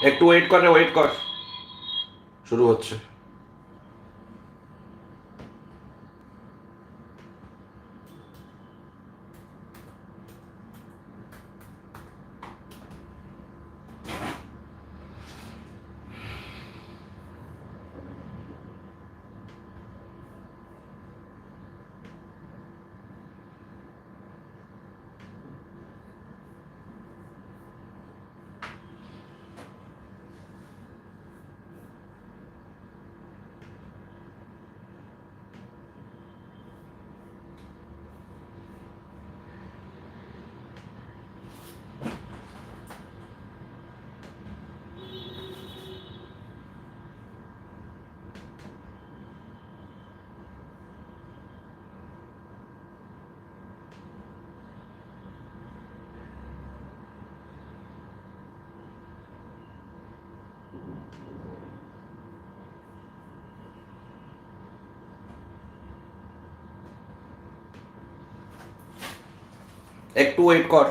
একটু ওয়েট কর রে, ওয়েট কর, শুরু হচ্ছে। একটু ওয়েট কর।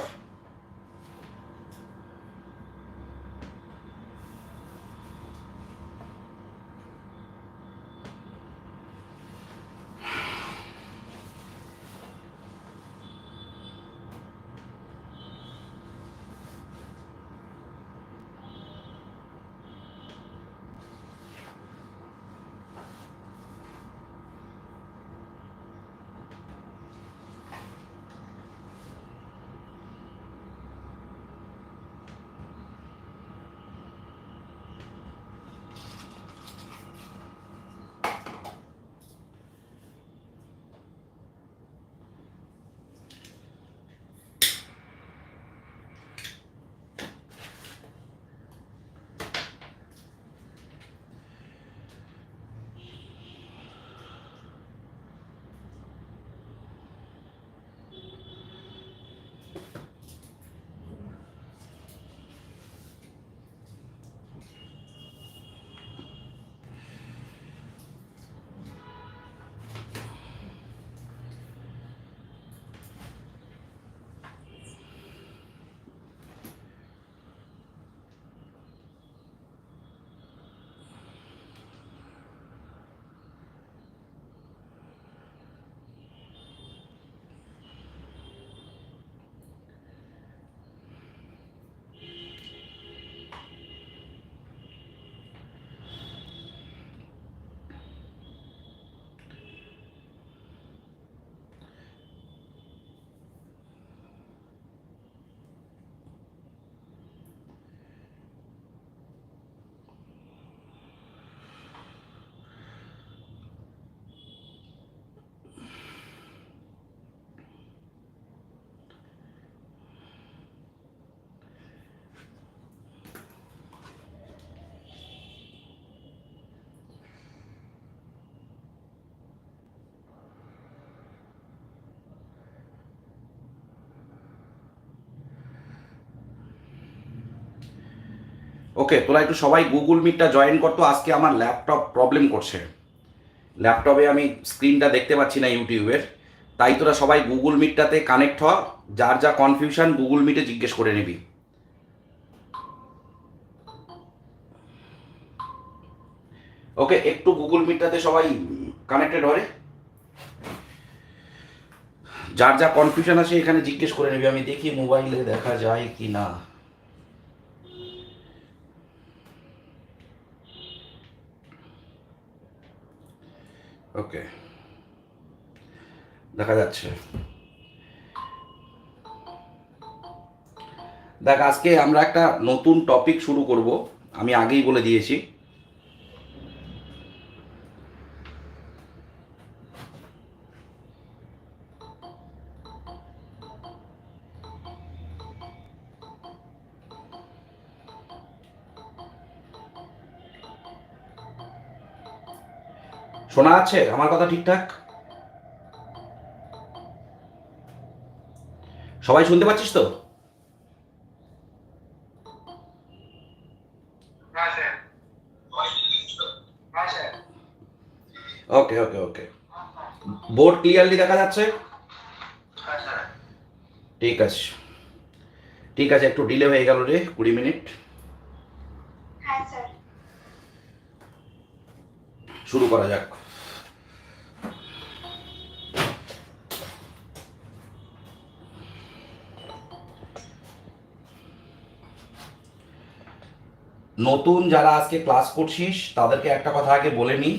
ওকে, তোরা একটু সবাই গুগল মিটটা জয়েন করতো। আজকে আমার ল্যাপটপ প্রবলেম করছে, ল্যাপটপে আমি স্ক্রিনটা দেখতে পাচ্ছি না ইউটিউবের। তাই তোরা সবাই গুগল মিটটাতে কানেক্ট হ, যার যা কনফিউশন গুগল মিটে জিজ্ঞেস করে নিবি। ওকে, একটু গুগল মিটটাতে সবাই কানেক্টেড হরে, যার যা কনফিউশন আছে এখানে জিজ্ঞেস করে নিবি। আমি দেখি মোবাইলে দেখা যায় কি না। ওকে, দেখা যাচ্ছে। দেখ, আজকে আমরা একটা নতুন টপিক শুরু করব, আমি আগেই বলে দিয়েছি। শোনা আছে আমার কথা ঠিকঠাক? সবাই শুনতে পাচ্ছিস তো? ওকে ওকে ওকে, বোর্ড ক্লিয়ারলি দেখা যাচ্ছে? ঠিক আছে, ঠিক আছে, একটু ডিলে হয়ে গেল রে, 20 মিনিট। শুরু করা যাক। নতুন যারা আজকে ক্লাস করছিস তাদেরকে একটা কথা আগে বলে নিই,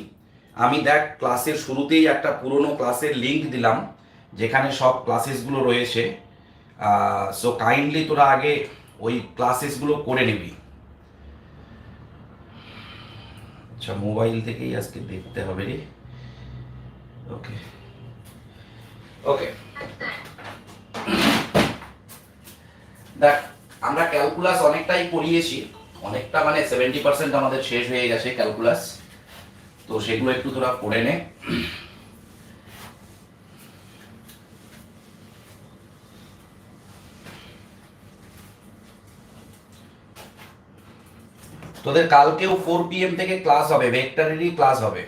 আমি দেখ ক্লাসের শুরুতেই একটা পুরনো ক্লাসের লিঙ্ক দিলাম যেখানে সব ক্লাসেসগুলো রয়েছে। সো কাইন্ডলি তোরা আগে ওই ক্লাসেসগুলো করে নিবি। আচ্ছা, মোবাইল থেকেই আজকে দেখতে হবে রে। ওকে ওকে, দেখ আমরা ক্যালকুলাস অনেকটাই পড়িয়েছি, অনেকটা মানে 70% আমাদের শেষ হয়ে গেছে ক্যালকুলাস। তো সেগুলো একটু তোরা পড়ে নে। তোদের কালকেও 4 PM থেকে ক্লাস হবে, ভেক্টরেরই ক্লাস হবে,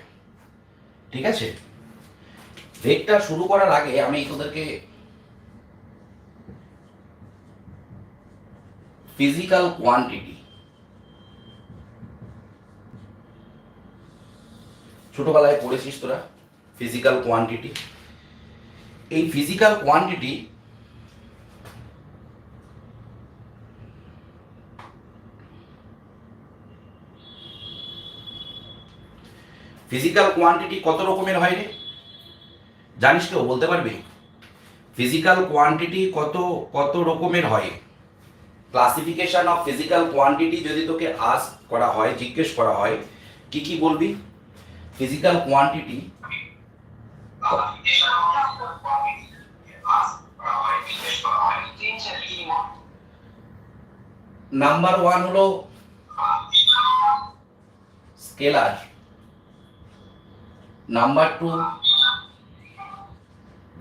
ঠিক আছে? ভেক্টর শুরু করার আগে আমি তোদেরকে ফিজিক্যাল কোয়ান্টিটি, ছোটবেলায় পড়েছিস তোরা ফিজিক্যাল কোয়ান্টিটি। এই ফিজিক্যাল কোয়ান্টিটি ফিজিক্যাল কোয়ান্টিটি কত রকমের হয় রে? জানিস কেউ বলতে পারবে ফিজিক্যাল কোয়ান্টিটি কত কত রকমের হয়? ক্লাসিফিকেশন অফ ফিজিক্যাল কোয়ান্টিটি যদি তোকে আস্ক করা হয়, জিজ্ঞেস করা হয়, কি কি বলবি? ফিজিক্যাল কোয়ান্টিটি নাম্বার 1 হলো স্কেলার, নাম্বার 2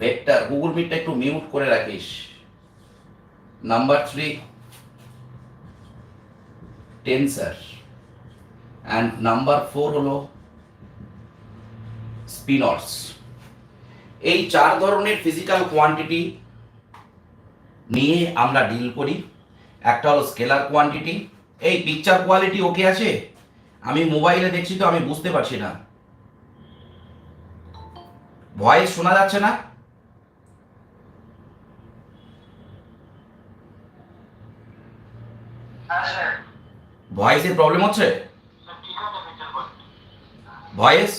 ভেক্টর, গুগল মিটটা একটু মিউট করে রাখিস, নাম্বার 3 টেন্সর, অ্যান্ড নাম্বার 4 হলো স্পিনর্স। এই 4 ধরনের ফিজিক্যাল কোয়ান্টিটি নিয়ে আমরা ডিল করি। একটা হলো স্কেলার কোয়ান্টিটি। এই পিকচার কোয়ালিটি ওকে আছে? আমি মোবাইলে দেখছি তো আমি বুঝতে পারছি না, ভয়েস শোনা যাচ্ছে না? ভয়েসের প্রবলেম হচ্ছে? ভয়েস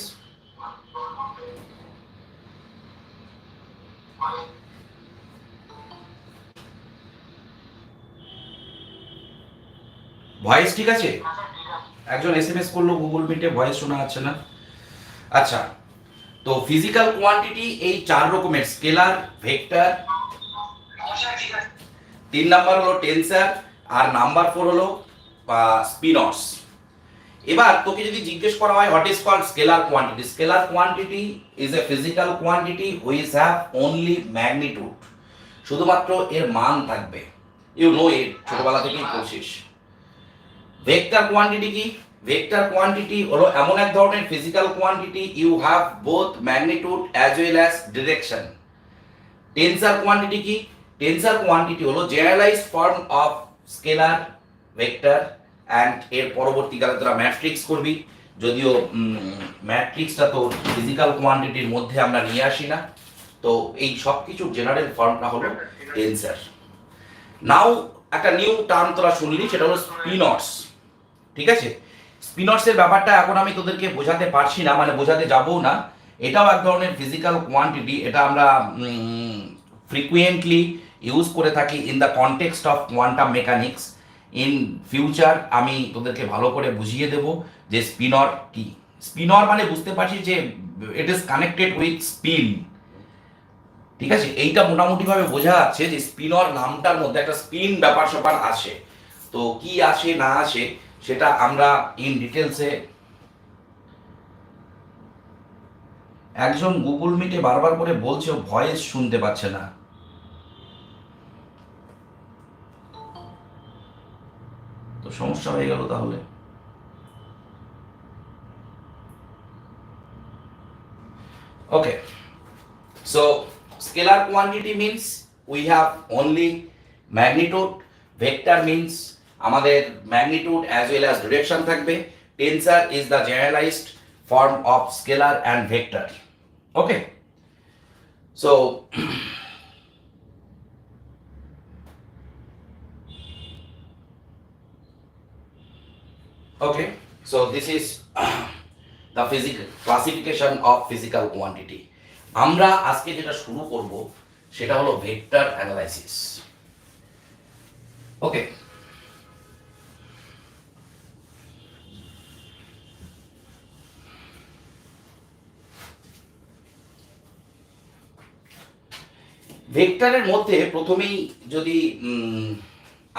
ভয়েস ঠিক আছে? একজন SMS করলো গুগল মিটে ভয়েস শোনা যাচ্ছে না। আচ্ছা, তো ফিজিক্যাল কোয়ান্টিটি এই 4 রকমের, স্কেলার, ভেক্টর, 3 নাম্বার হলো টেন্সর, আর নাম্বার 4 হলো স্পিনর্স। এবার তোকে যদি জিজ্ঞেস করা হয় what is called scalar quantity, scalar quantity is a physical quantity which have only magnitude, শুধুমাত্র এর মান থাকবে, ইউ নো ইট, ছোটবেলা থেকেই পড়ছিস। ভেক্টর কোয়ান্টিটি কি? ভেক্টর কোয়ান্টিটি হলো এমন এক ধরনের physical quantity you have both magnitude as well as direction. Tensor quantity কি? টেন্সর কোয়ান্টিটি হলো generalized form of scalar, vector and এর পরবর্তীকালে তোরা ম্যাট্রিক্স করবি, যদিও ম্যাট্রিক্সটা তো ফিজিক্যাল কোয়ান্টিটির মধ্যে আমরা নিয়ে আসি না। তো এই সব কিছুর জেনারেল ফর্মটা হলো টেন্সর। নাও একটা নিউ টার্ম তোরা শুনলি, সেটা হলো স্পিনর্স, ঠিক আছে? স্পিনর্সের ব্যাপারটা এখন আমি তোদেরকে বোঝাতে পারছি না, মানে বোঝাতে যাবও না। এটাও এক ধরনের ফিজিক্যাল কোয়ান্টিটি, এটা আমরা ফ্রিকুয়েন্টলি ইউজ করে থাকি in the context of quantum mechanics. In future আমি তোদেরকে ভালো করে বুঝিয়ে দেব যে স্পিনর কি। স্পিনর মানে বুঝতে পারছিস যে it is connected with spin, ঠিক আছে? এইটা মোটামুটিভাবে বোঝা যাচ্ছে যে স্পিনর নামটার মধ্যে একটা স্পিন ব্যাপার স্যাপার আসে। তো কি আসে না আসে সেটা আমরা ইন ডিটেলসে, একজন গুগল মিটে বারবার করে বলছে ভয়েস শুনতে পাচ্ছে না। তো সমস্যা হয়ে গেল তাহলে। Okay, so scalar quantity means we have only magnitude, vector means আমাদের magnitude as well as direction থাকবে, tensor is the generalized form of scalar and vector. Okay, so okay, so this is the physical classification of physical quantity. আমরা আজকে যেটা শুরু করব সেটা হলো vector analysis. ওকে, ভেক্টরের মধ্যে প্রথমেই যদি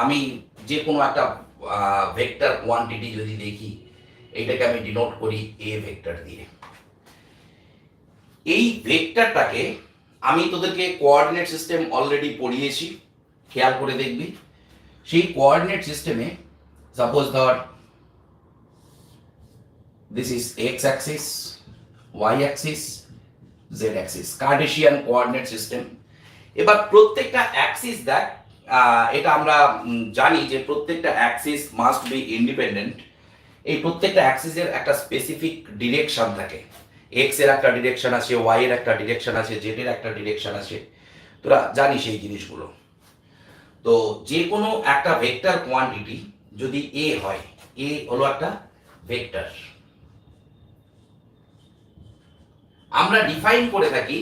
আমি যে কোনো একটা ভেক্টর কোয়ান্টিটি যদি দেখি, এইটাকে আমি ডিনোট করি এ ভেক্টর দিয়ে। এই ভেক্টরটাকে আমি তোদেরকে কোঅর্ডিনেট সিস্টেম অলরেডি পড়িয়েছি, খেয়াল করে দেখবি। সেই কোঅর্ডিনেট সিস্টেমে সাপোজ ধর this is X axis, Y axis, Z axis, Cartesian coordinate system. এবার প্রত্যেকটা অ্যাক্সিস দেখ, এটা আমরা জানি যে প্রত্যেকটা অ্যাক্সিস মাস্ট বি ইন্ডিপেন্ডেন্ট। এই প্রত্যেকটা অ্যাক্সিসের একটা স্পেসিফিক ডিরেকশন থাকে। এক্স এর একটা ডিরেকশন আছে, ওয়াই এর একটা ডিরেকশন আছে, জেড এর একটা ডিরেকশন আছে, তোরা জানিস এই জিনিসগুলো। তো যে কোনো একটা ভেক্টর কোয়ান্টিটি যদি এ হয়, এ হলো একটা ভেক্টর, আমরা ডিফাইন করে থাকি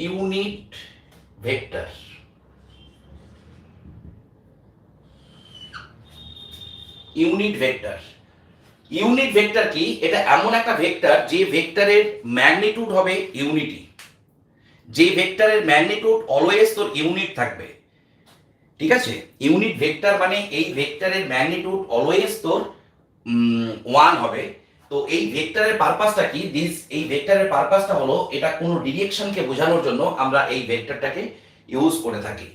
unit vector. Unit vector, unit vector কি? এটা এমন একটা ভেক্টর যে ভেক্টরের ম্যাগনিটিউড হবে ইউনিটি, যে ভেক্টরের ম্যাগনিটিউড অলওয়েজ তোর ইউনিট থাকবে। ঠিক আছে, ইউনিট ভেক্টর মানে এই ভেক্টরের ম্যাগনিটিউড অলওয়েজ তোর 1 হবে। তো এই ভেক্টরের পারপাসটা কি? এই ভেক্টরের পারপাসটা হলো এটা কোনো ডিরেকশনকে বোঝানোর জন্য আমরা এই ভেক্টরটাকে ইউজ করে থাকি।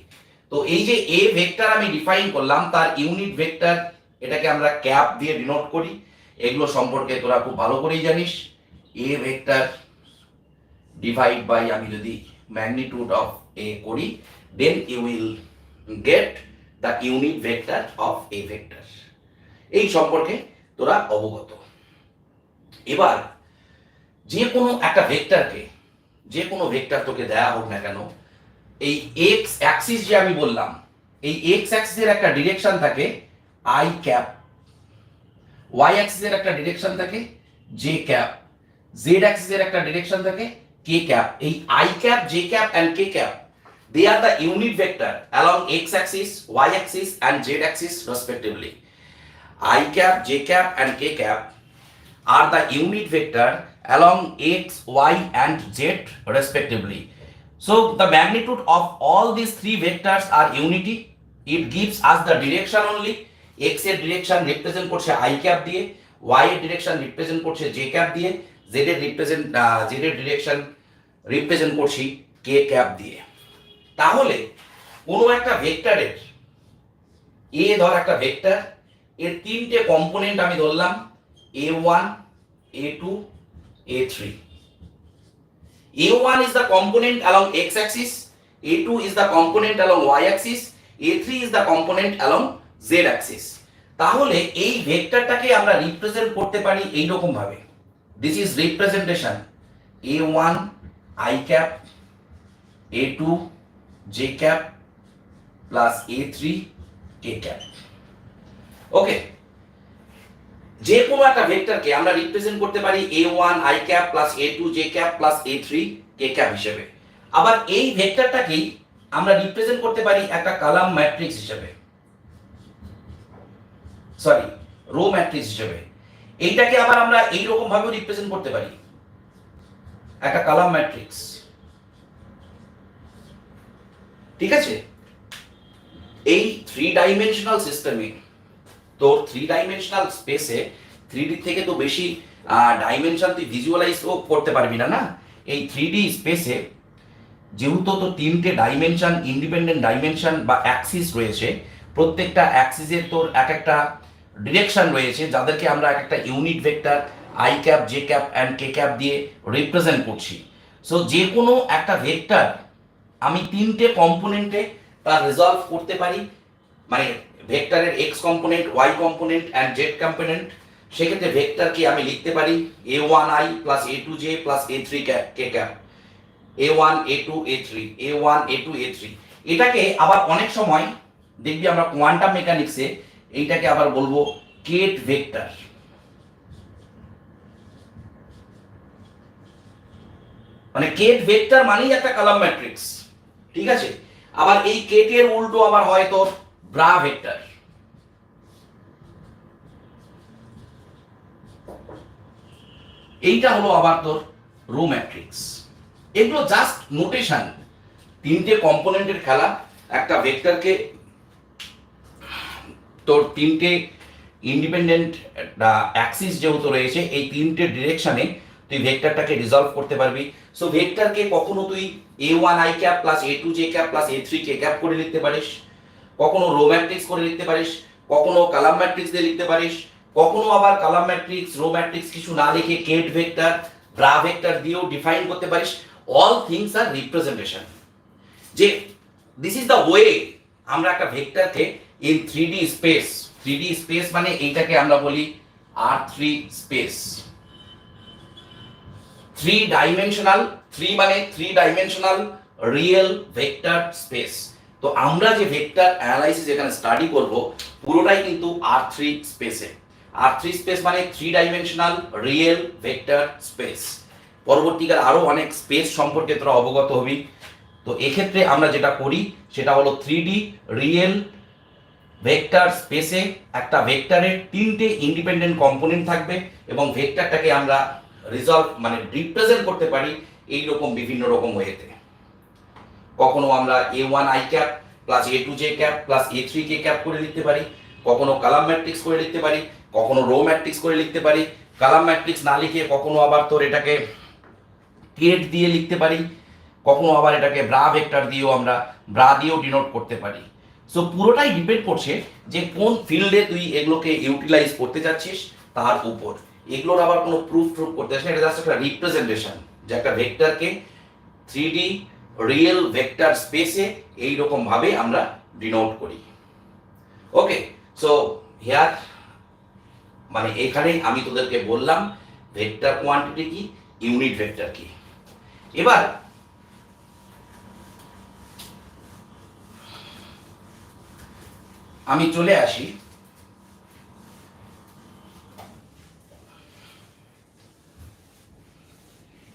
তো এই যে এ ভেক্টর আমি ডিফাইন করলাম, তার ইউনিট ভেক্টর, এটাকে আমরা ক্যাপ দিয়ে ডিনোট করি। এগুলো সম্পর্কে তোরা খুব ভালো করেই জানিস। এ ভেক্টর ডিভাইড বাই, আমি যদি ম্যাগনিটিউড অফ এ করি, then you will get the unit vector of A vector. এই সম্পর্কে তোরা অবগত। এবার যে কোনো একটা ভেক্টরকে, যে কোনো ভেক্টর তোকে দেয়া হোক না কেন, এই এক্স অ্যাক্সিস যে আমি বললাম, এই এক্স অ্যাক্সিসের একটা ডিরেকশন থাকে আই ক্যাপ, ওয়াই অ্যাক্সিসের একটা ডিরেকশন থাকে জে ক্যাপ, জেড অ্যাক্সিসের একটা ডিরেকশন থাকে কে ক্যাপ। এই I cap, J cap and K cap, they are the unit vector along x axis, y axis and z axis respectively. I cap, j cap and k cap are the unit vector along x, y and z respectively. So the magnitude of all these three vectors are unity. It gives us the direction only. x এর direction represent করছে i cap দিয়ে, y এর direction represent করছে j cap দিয়ে, z এর direction represent করছি k cap দিয়ে। তাহলে কোনো একটা ভেক্টরের, এ ধর একটা ভেক্টর, এর তিনটে কম্পোনেন্ট আমি ধরলাম a1, a2, a3. a1 is the component along x axis, a2 is the component along y axis, a3 is the component along z axis. তাহলে এই ভেক্টরটাকে আমরা রিপ্রেজেন্ট করতে পারি এই রকম ভাবে। This is representation a1 i cap, a2 j cap plus a3 k cap. ওকে, যে কোনো একটা ভেক্টরকে আমরা রিপ্রেজেন্ট করতে পারি a1 i cap plus a2 j cap plus a3 k cap হিসেবে। আবার এই ভেক্টরটাকেই আমরা রিপ্রেজেন্ট করতে পারি একটা কলাম ম্যাট্রিক্স হিসেবে, সরি রো ম্যাট্রিক্স হিসেবে। এইটাকে আবার আমরা এই রকম ভাবে রিপ্রেজেন্ট করতে পারি, একটা কলাম ম্যাট্রিক্স। ঠিক আছে, এই 3 ডাইমেনশনাল সিস্টেমে, তো 3 ডাইমেনশনাল স্পেসে 3D থেকে তো বেশি ডাইমেনশন তুই ভিজুয়ালাইজও করতে পারবি না। না, এই 3D স্পেসে যেহেতু তো তিনটে ডাইমেনশন, ইন্ডিপেন্ডেন্ট ডাইমেনশন বা অ্যাক্সিস রয়েছে, প্রত্যেকটা অ্যাক্সিসের তোর এক একটা ডিরেকশন রয়েছে, যাদেরকে আমরা এক একটা unit vector I cap, J cap and K cap দিয়ে রিপ্রেজেন্ট করছি। সো যে কোনো একটা ভেক্টর আমি তিনটে কম্পোনেন্টে তা রিজলভ করতে পারি, মানে ভেক্টরের X component, Y component and Z component সেক্ষেত্রে ভেক্টরকে আমি লিখতে পারি a1i plus a2j plus a3 কে cap, a1 a2 a3 a1 a2 a3। এটাকে আবার অনেক সময় দেখবি আমরা কোয়ান্টাম মেকানিক্সে এইটাকে আবার বলবো কেট ভেক্টর। মানে কেট ভেক্টর মানেই একটা কলাম ম্যাট্রিক্স, ঠিক আছে। আবার এই কেটের উল্টো আবার হয় তোর ব্রা ভেক্টর। এইটা হলো আবার তোর রো ম্যাট্রিক্স। এগুলো জাস্ট নোটেশন, তিনটে কম্পোনেন্টের খেলা। একটা ভেক্টরকে তোর তিনটে ইন্ডিপেন্ডেন্ট অ্যাক্সিস যেহেতু রয়েছে, এই তিনটে ডিরেকশনে তুই ভেক্টরটাকে রিজলভ করতে পারবি। সো ভেক্টরকে কখনো তুই a1i cap plus a2j cap plus a3k cap করে লিখতে পারিস, কখনো রো ম্যাট্রিক্স করে লিখতে পারিস, কখনো কলাম ম্যাট্রিক্স দিয়ে লিখতে পারিস, কখনো আবার কলাম ম্যাট্রিক্স রো ম্যাট্রিক্স কিছু না লিখে কেট ভেক্টর ব্রা ভেক্টর দিয়েও ডিফাইন করতে পারিস। All things are representation. যে দিস ইজ দ্য ওয়ে আমরা একটা ভেক্টরকে in 3D space, 3D space মানে এইটাকে আমরা বলি R3 স্পেস, 3 ডাইমেনশনাল, 3 মানে 3 ডাইমেনশনাল রিয়েল ভেক্টর স্পেস। তো আমরা যে ভেক্টর অ্যানালাইসিস এখানে স্টাডি করব পুরোটাই কিন্তু R3 স্পেসে। R3 স্পেস মানে 3 ডাইমেনশনাল রিয়েল ভেক্টর স্পেস। পরবর্তীকালে আরো অনেক স্পেস সম্পর্কে তোরা অবগত হবি। তো এক্ষেত্রে আমরা যেটা করি সেটা হলো 3D রিয়েল ভেক্টর স্পেসে একটা ভেক্টরের তিনটে ইন্ডিপেন্ডেন্ট কম্পোনেন্ট থাকবে এবং ভেক্টরটাকে আমরা রিজলভ মানে রিপ্রেজেন্ট করতে পারি এইরকম বিভিন্ন রকম ওয়েতে। কখনো আমরা a1i cap plus a2j cap plus a3k cap করে লিখতে পারি, কখনো কলাম ম্যাট্রিক্স করে লিখতে পারি, কখনো রো ম্যাট্রিক্স করে লিখতে পারি। কলাম ম্যাট্রিক্স না লিখে কখনো আবার তোর এটাকে কেট দিয়ে লিখতে পারি, কখনো আবার এটাকে ব্রা ভেক্টর দিয়েও আমরা ব্রা দিয়েও ডিনোট করতে পারি। সো পুরোটাই ডিপেন্ড করছে যে কোন ফিল্ডে তুই এগুলোকে ইউটিলাইজ করতে যাচ্ছিস তার উপর। এগুলোর আবার কোনো প্রুফ করতে যাচ্ছিস না, এটা জাস্ট একটা রিপ্রেজেন্টেশন যে একটা ভেক্টরকে 3D রিয়েল ভেক্টর স্পেসে এইরকম ভাবে আমরা ডিনোট করি। ওকে, সো হিয়ার মানে এখানে আমি তোদেরকে বললাম ভেক্টর কোয়ান্টিটি কি, ইউনিট ভেক্টর কি। এবার আমি চলে আসি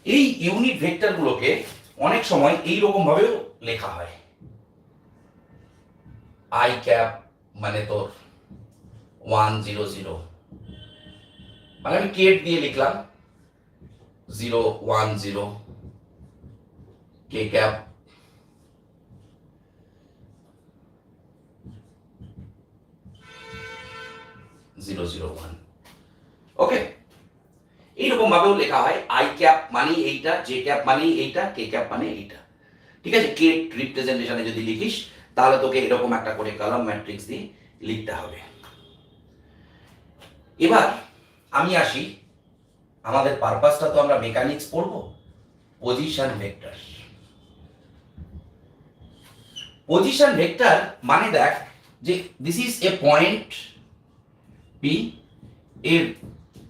এই ইউনিট ভেক্টরগুলোকে অনেক সময় এই রকম ভাবেও লেখা হয়। আই ক্যাপ মানে তোর 100, মানে আমি কেট দিয়ে লিখলাম 010, কে ক্যাপ 001। ওকে, এইরকম ভাবেও লেখা হয়। আই ক্যাপ মানে এইটা, জে ক্যাপ মানে এইটা, কে ক্যাপ মানে এইটা। ঠিক আছে, কেট রিপ্রেজেন্টেশনে যদি লিখিস তাহলে তোকে এরকম একটা করে কলাম ম্যাট্রিক্স দিয়ে লিখতে হবে। এবার আমি আসি, আমাদের পারপাসটা তো আমরা মেকানিক্স পড়ব, পজিশন ভেক্টর। পজিশন ভেক্টর মানে দেখ যে this is a point P, এর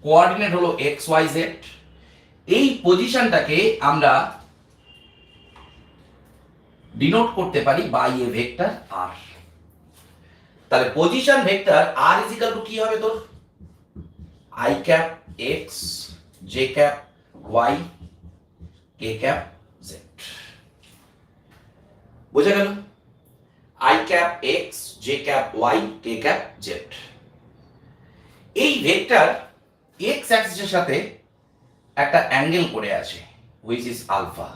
কোঅর্ডিনেট হলো এক্স ওয়াই জেড। এই পজিশনটাকে আমরা ডিনোট করতে পারি বাই এ ভেক্টর আর। তাহলে position vector R is equal to কি হবে তোর, I cap X, J cap Y, K cap Z. বোঝা গেল? I cap X, J cap Y, K cap Z. এই ভেক্টর এক্স অ্যাক্সিসের সাথে একটা অ্যাঙ্গেল করে আছে হুইচ ইজ আলফা,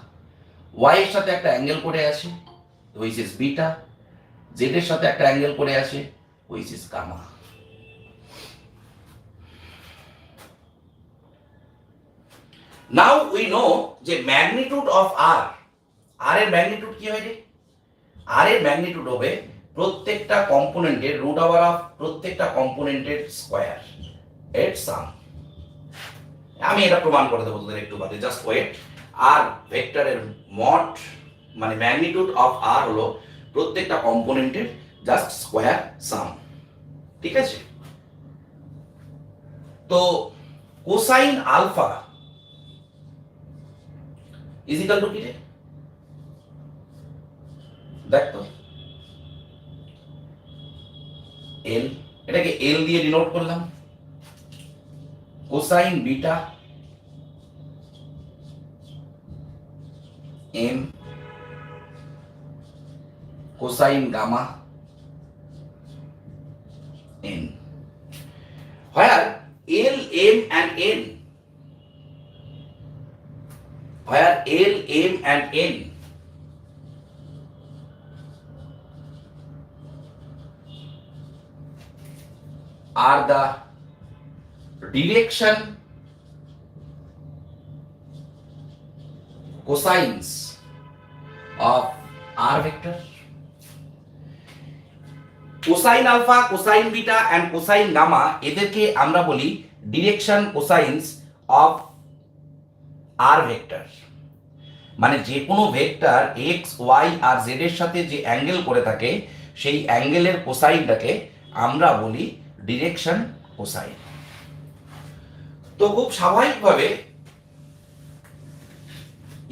ওয়াই এর সাথে একটা অ্যাঙ্গেল করে আছে হুইচ ইজ বিটা, জেড এর সাথে একটা অ্যাঙ্গেল করে আছে which is gamma. Now we know যে ম্যাগনিটিউড অফ আর, আর এর ম্যাগনিটিউড কি হয় রে? আর এর ম্যাগনিটিউড হবে প্রত্যেকটা কম্পোনেন্টের রুট ওভার অফ প্রত্যেকটা কম্পোনেন্টের স্কয়ার এর সাম। আমি এটা প্রমাণ করে দেবো তোদের একটু বাদে, জাস্ট ওয়েট। আর ভেক্টরের মড মানে ম্যাগনিটিউড অফ আর হলো প্রত্যেকটা কম্পোনেন্টের জাস্ট স্কয়ার সাম। ঠিক আছে, তো cosine alpha is equal to কি রে? দেখ তো, এল, এটাকে এল দিয়ে ডিনোট করলাম। Cosine beta M cosine gamma n, where L, M and N, where L, M and N are the direction cosines of R vector. Cosine alpha, cosine beta and cosine gamma, এদেরকে আমরা বলি direction cosines of R vector. মানে যে কোনো vector X, Y আর Z এর সাথে যে অ্যাঙ্গেল করে থাকে সেই অ্যাঙ্গেলের কোসাইনটাকে আমরা বলি ডিরেকশন কোসাইন। তো খুব স্বাভাবিকভাবে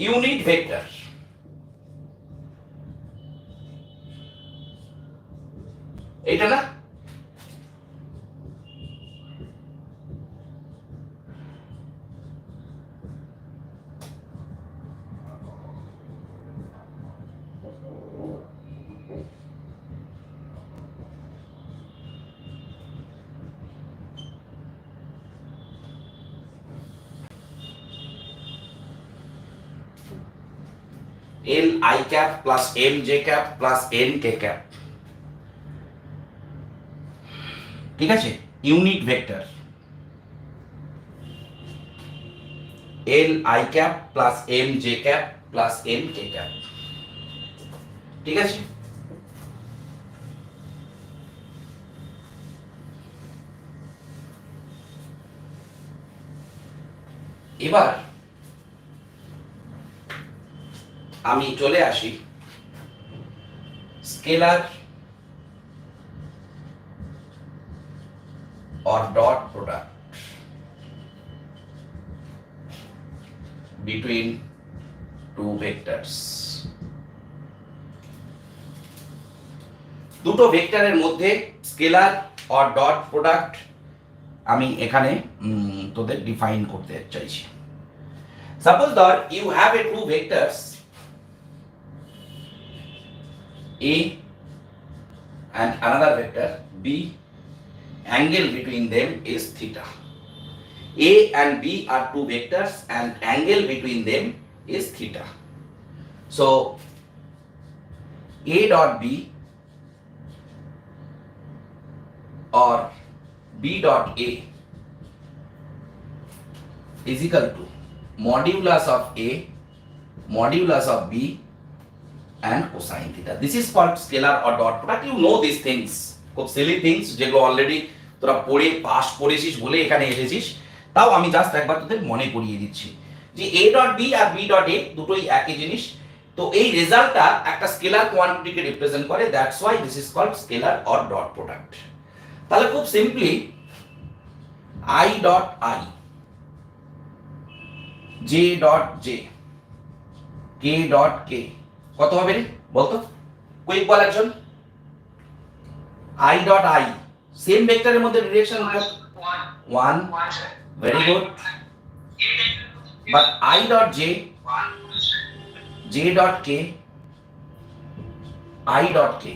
ইউনিট ভেক্টর, এটা না, L I cap plus M J cap plus N K cap, ঠিক আছে, unit vector L I cap plus M J cap plus N K cap, ঠিক আছে। এবার আমি চলে আসি scalar or dot product between two vectors। দুটো ভেক্টরের মধ্যে স্কেলার or dot product আমি এখানে তোদের ডিফাইন করতে চাইছি। সাপোজ ধর you have a two vectors A and another vector B, angle between them is theta. A and B are two vectors and angle between them is theta. So A dot B or B dot A is equal to modulus of A modulus of B and cosine theta. This is called scalar or dot product. You know these things, খুব Seely things যেগুলো already তোরা পড়ে pass করেছিস বলে এখানে এসেছিস, তাও আমি জাস্ট একবার তোদের মনে করিয়ে দিচ্ছি যে এ ডট বি আর বি ডট এ দুটোই একই জিনিস। তো এই রেজাল্টটা একটা স্কেলার কোয়ান্টিটিকে রিপ্রেজেন্ট করে, that's why this is called scalar or dot product. তাহলে খুব simply I dot I, J dot J, K dot K কত হবে রে বলতো? কুইক বল একজন। আই ডট আই সেম ভেক্টরের মধ্যে direction 1, very good. But I dot J, J dot K, I dot K,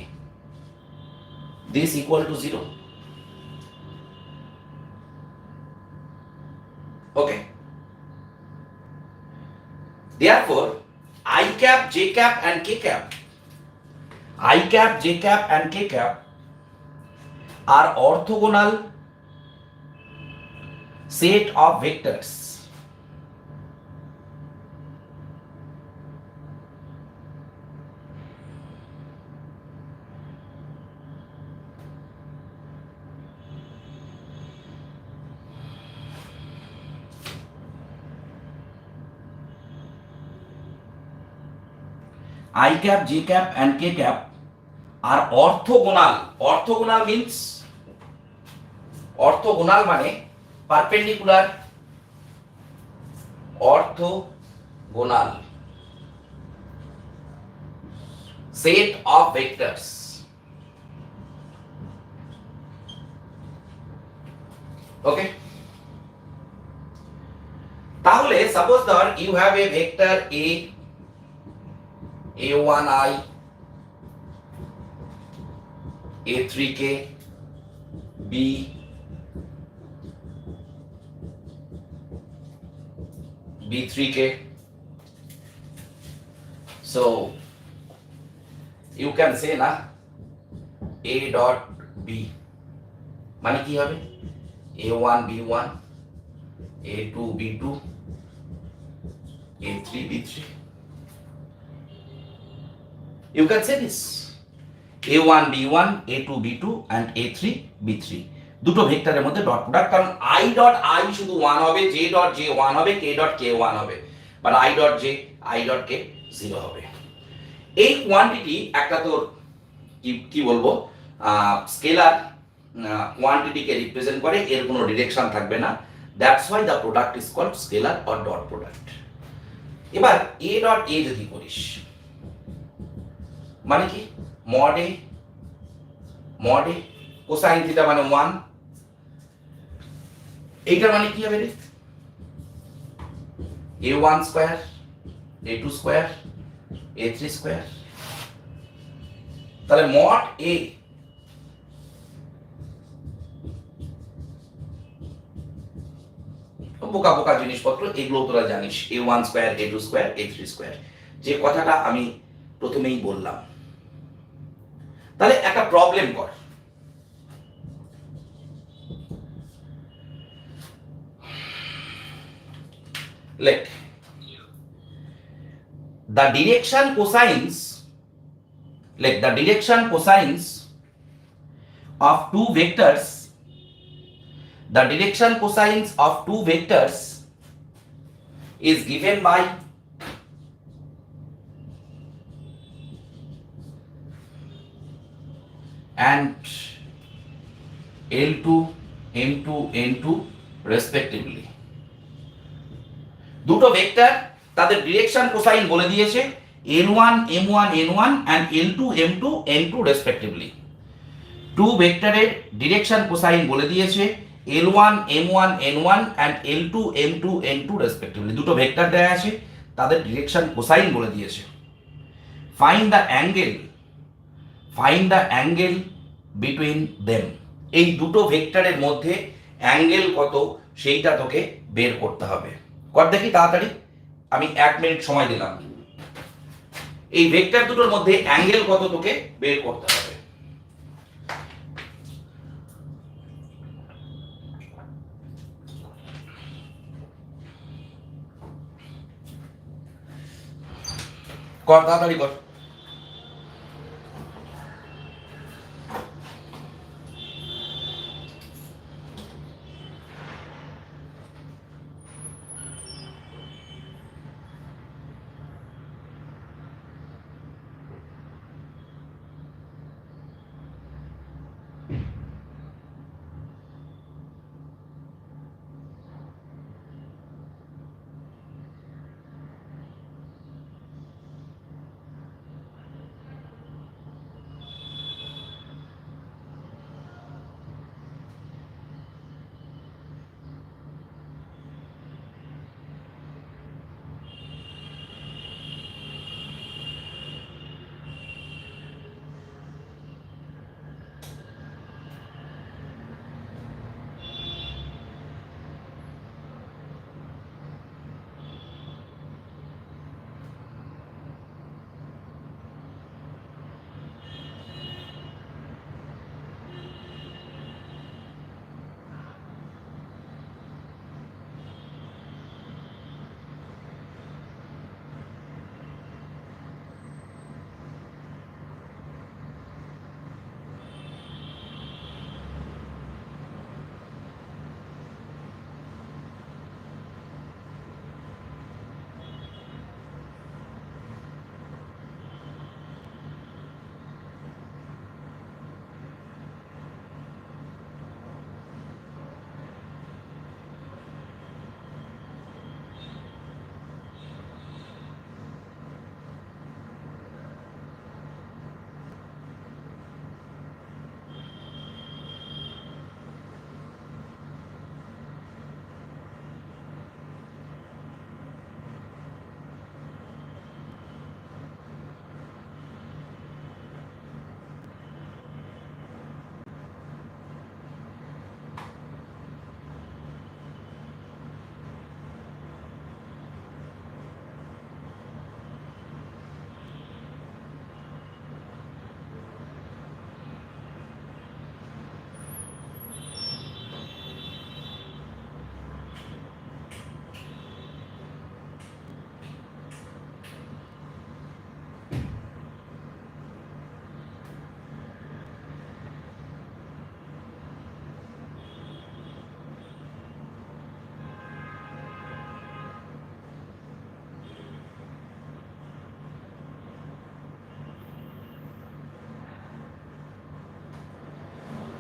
this equal to 0. Okay. Therefore, I cap, J cap and K cap, I cap, J cap and K cap are orthogonal set of vectors I cap, J cap and K cap are orthogonal. Orthogonal means, orthogonal মানে perpendicular orthogonal set of vectors. Okay, তাহলে suppose ধর you have a vector A a1i a3k b b3k, so you can say na a dot b মানে কি হবে a1 b1 a2 b2 a3 b3, you can say this a1 b1 a2 b2 and a3 b3 দুটো ভেক্টরের মধ্যে dot product, কারণ i dot i শুধু 1 হবে, j dot j 1 হবে, k ডট k 1 হবে, but i dot j i dot k 0 হবে। এই কোয়ান্টিটি একটা তোর কি বলবো স্কেলার কোয়ান্টিটিকে রিপ্রেজেন্ট করে, এর কোনো ডিরেকশন থাকবে না, that's why the product is called scalar or dot product. এবার a ডট a যদি করিস মানে কি মড এ কোসাইন থিটা মানে 1, এইটার মানে কি হবে রে a1 square a2 square a3 square, তাহলে মড এ বোকা বোকা জিনিসপত্র, এগুলো তোরা জানিস a1 square a2 square a3 square, যে কথাটা আমি প্রথমেই বললাম। তাহলে একটা প্রবলেম কর, লেখ the direction cosines, like the direction cosines of two vectors, the direction cosines of two vectors is given by and L2 M2 N2 respectively। দুটো ভেক্টর তাদের ডিরেকশন কোসাইন বলে দিয়েছে L1 M1 N1 and L2 M2 N2 respectively। Two ভেক্টরের direction cosine বলে দিয়েছে L1 M1 N1 and L2 M2 N2 respectively। দুটো vector দেয়া আছে, তাদের ডিরেকশন কোসাইন বলে দিয়েছে। Find the angle between them, এই দুটো ভেক্টরের মধ্যে অ্যাঙ্গেল কত সেইটা তোকে বের করতে হবে। কর দেখি তাড়াতাড়ি, আমি 1 মিনিট সময় দিলাম। এই ভেক্টর দুটোর মধ্যে অ্যাঙ্গেল কত তোকে বের করতে হবে। কর তাড়াতাড়ি কর।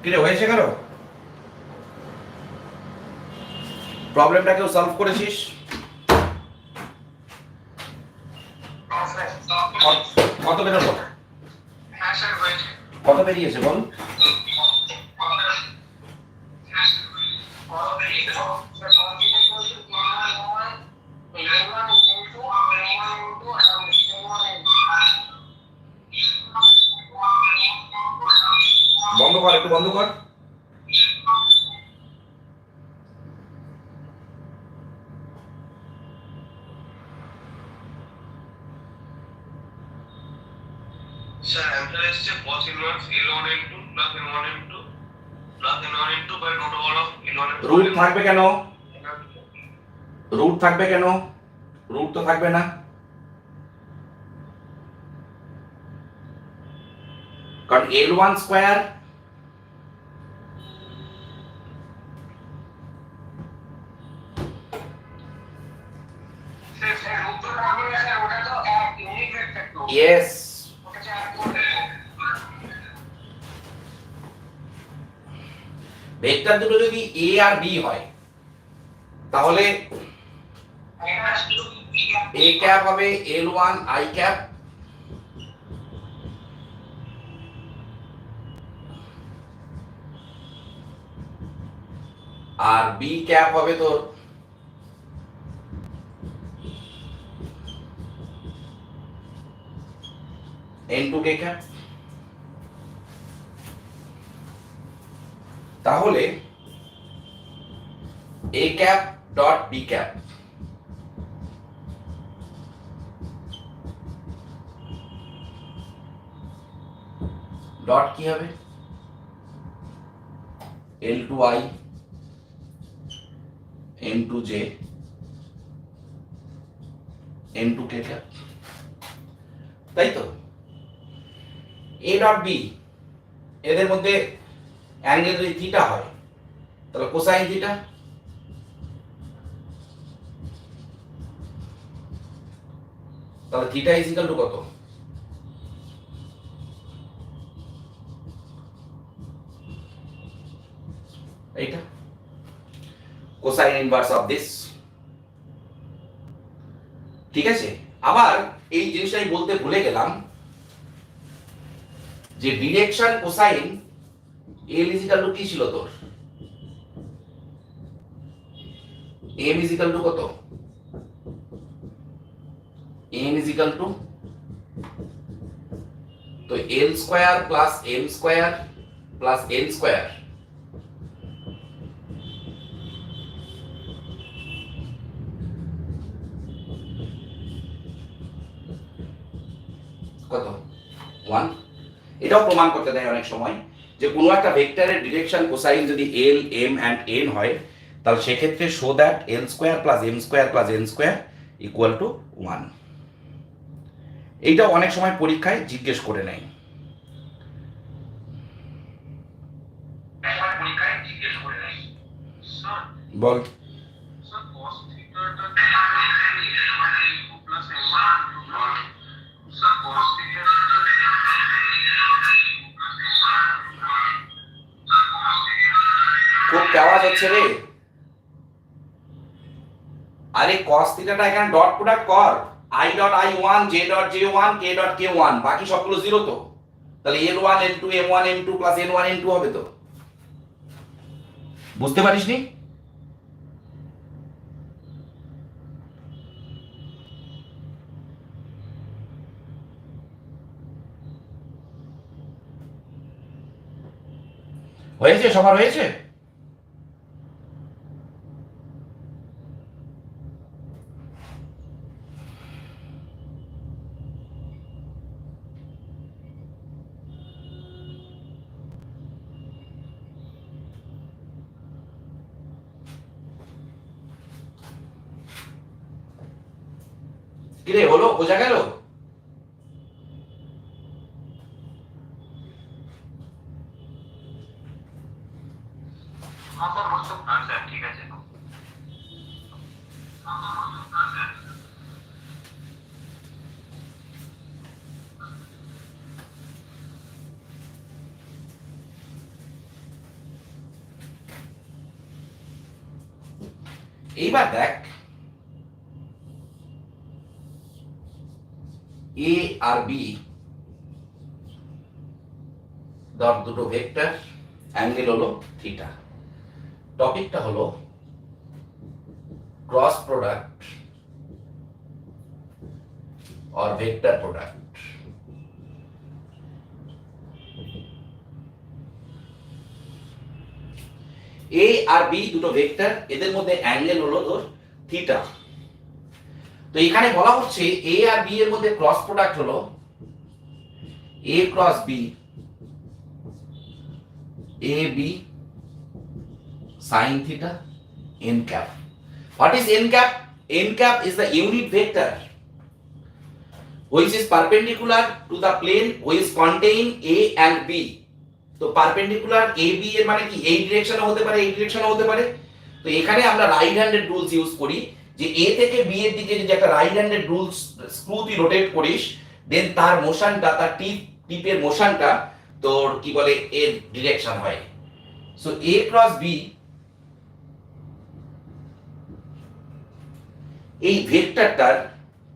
কিরে হয়েছে কেন? প্রবলেমটা কেউ সলভ করেছিস? কত বেরোলো? কত বেরিয়েছে বল? বন্ধ কর, একটু বন্ধ কর। স্যার অ্যান্সার এসছে cos inverse L1 L2 plus N1 N2 plus N1 N2 by root over of L1 N2 root থাকবে কেন? রুট থাকবে কেন? রুট তো থাকবে না, কারণ L1 স্কয়ার ইয়েস। ভেক্টর দুটো যদি এ আর বি হয় তাহলে এ ক্যাপ হবে L1 I ক্যাপ আর বি ক্যাপ হবে তোর N2 কে ক্যাপ। তাহলে A cap dot B cap dot কি হবে? L2I N2J N2 K cap, তাই তো? এ ডট বি, এদের মধ্যে অ্যাঙ্গেল যদি থিটা হয় তাহলে কোসাইন থিটা, তাহলে থিটা ইজ ইকুয়াল টু কত? এইটা কোসাইন ইনভার্স অফ দিস। ঠিক আছে, আবার এই জিনিসটা আমি বলতে ভুলে গেলাম যে direction cosine L is equal to কি ছিল তোর? এম ইজ ইকুয়াল টু কত? এম ইজ ইকুয়াল টু তো L square plus M square plus N square কত? 1। এটাও প্রমাণ করতে দেয় অনেক সময় যে কোনো একটা ভেক্টরের ডিরেকশন কোসাইন যদি এল এম অ্যান্ড এন হয় তাহলে সেক্ষেত্রে show that L square plus M square plus N square equal to 1। এইটাও অনেক সময় পরীক্ষায় জিজ্ঞেস করে নেয়। বল। খুব আওয়াজ হচ্ছে রে। আরে cos থিটাটা এখানে ডট প্রোডাক্ট কর, i dot i1 j dot j1 k dot k1, বাকি সবগুলো জিরো তো, তাহলে l1 l2 m1 m2 plus n1 n2 হবে তো। বুঝতে পারিসনি? হয়েছে? সবার হয়েছে? কিরে হলো? বোঝা গেল? ঠিক আছে। এইবার দেখ এ আর বি ধর দুটো ভেক্টর, অ্যাঙ্গেল হলো থিটা। টপিকটা হলো cross product or vector product। A আর বি দুটো ভেক্টর, এদের মধ্যে অ্যাঙ্গেল হলো তোর থিটা। তো এখানে বলা হচ্ছে এ আর বি এর মধ্যে ক্রস প্রোডাক্ট হলো এ cross B, A B sin theta n cap। What is n cap? N cap is the unit vector which is perpendicular to the plane which contain A and B। তো perpendicular A B এর মানে কি এই ডিরেকশনে হতে পারে, এই ডিরেকশনে হতে পারে। তো এখানে আমরা রাইট হ্যান্ডেড রুলস ইউজ করি যে এ থেকে বি এর দিকে যদি একটা রাইট হ্যান্ডেড রুলস স্ক্রু তুই রোটেট করিস, দেন তার মোশনটা, তার টিপের মোশনটা তোর কি বলে এর ডিরেকশন হয়। সো এ ক্রস বি এই ভেক্টরটার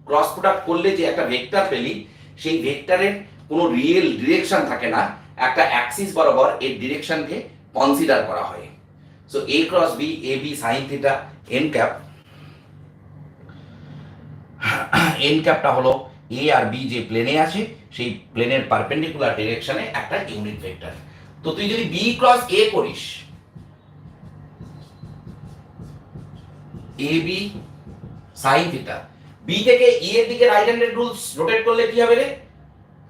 ক্রস প্রোডাক্ট করলে যে একটা ভেক্টর পেলি, সেই ভেক্টরের কোনো রিয়েল ডিরেকশন থাকে না, একটা অ্যাক্সিস বরাবর এর ডিরেকশনকে কনসিডার করা হয়। So A cross B, A B sine theta N cap. N ক্যাপটা হলো এ আর বি যে প্লেনে আছে সেই প্লেনের পারপেন্ডিকুলার ডিরেকশনে একটা ইউনিট ভেক্টর। তো তুই যদি বি ক্রস এ করিস, এ বি সাইন থিটা, বি থেকে ই এর দিকে রাইট হ্যান্ডেড রুলস রোটেট করলে কি হবে রে?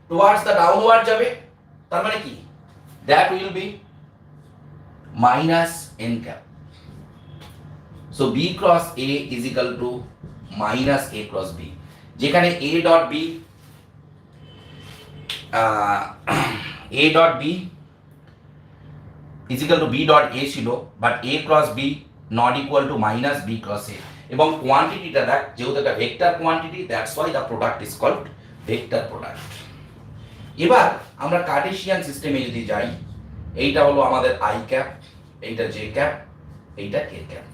টুয়ার্ডস দ্য ডাউনওয়ার্ড যাবে। তার মানে কি? That will be minus N cap. So B cross A is equal to minus A cross B, যেখানে A dot B is equal to B dot A ছিল, but A cross B not equal to minus B cross A. এবং কোয়ান্টিটিটা দেখ, যেহেতু একটা vector কোয়ান্টিটি, that's why the product is called vector product. এবার আমরা কার্টেসিয়ান সিস্টেমে যদি যাই, এইটা হলো আমাদের আই ক্যাপ, এইটা জে ক্যাপ, এইটা K cap.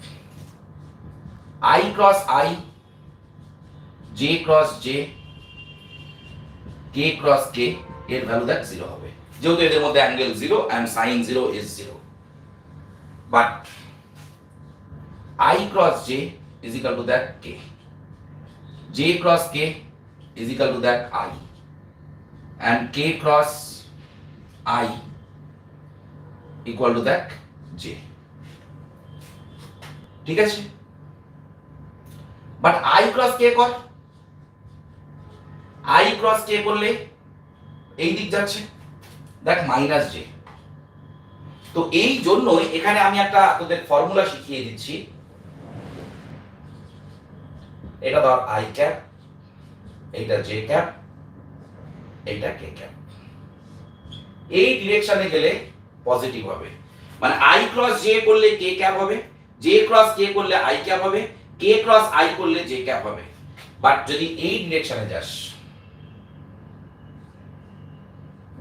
I cross I, J cross J, K cross K, এর ভ্যালু দেখ 0 হবে, যেহেতু এদের মধ্যে angle 0 and sin 0 is 0। But I cross J is equal to that K, J cross K is equal to that I, and K cross I equal to that J। ঠিক আছে, but I cross K কর, I cross K করলে এই দিক যাচ্ছে, দেখ minus J। তো এই জন্যই এখানে আমি একটা তোদের ফর্মুলা শিখিয়ে দিচ্ছি। এটা ধর আই ক্যাপ, এইটা জে ক্যাপ, এইটা কে ক্যাপ। এই ডিরেকশনে গেলে পজিটিভ হবে, মানে আই ক্রস জে করলে কে ক্যাপ হবে, জে ক্রস কে করলে আই ক্যাপ হবে, কে ক্রস আই করলে জে ক্যাপ হবে। বাট যদি এই ডিরেকশনে যাস,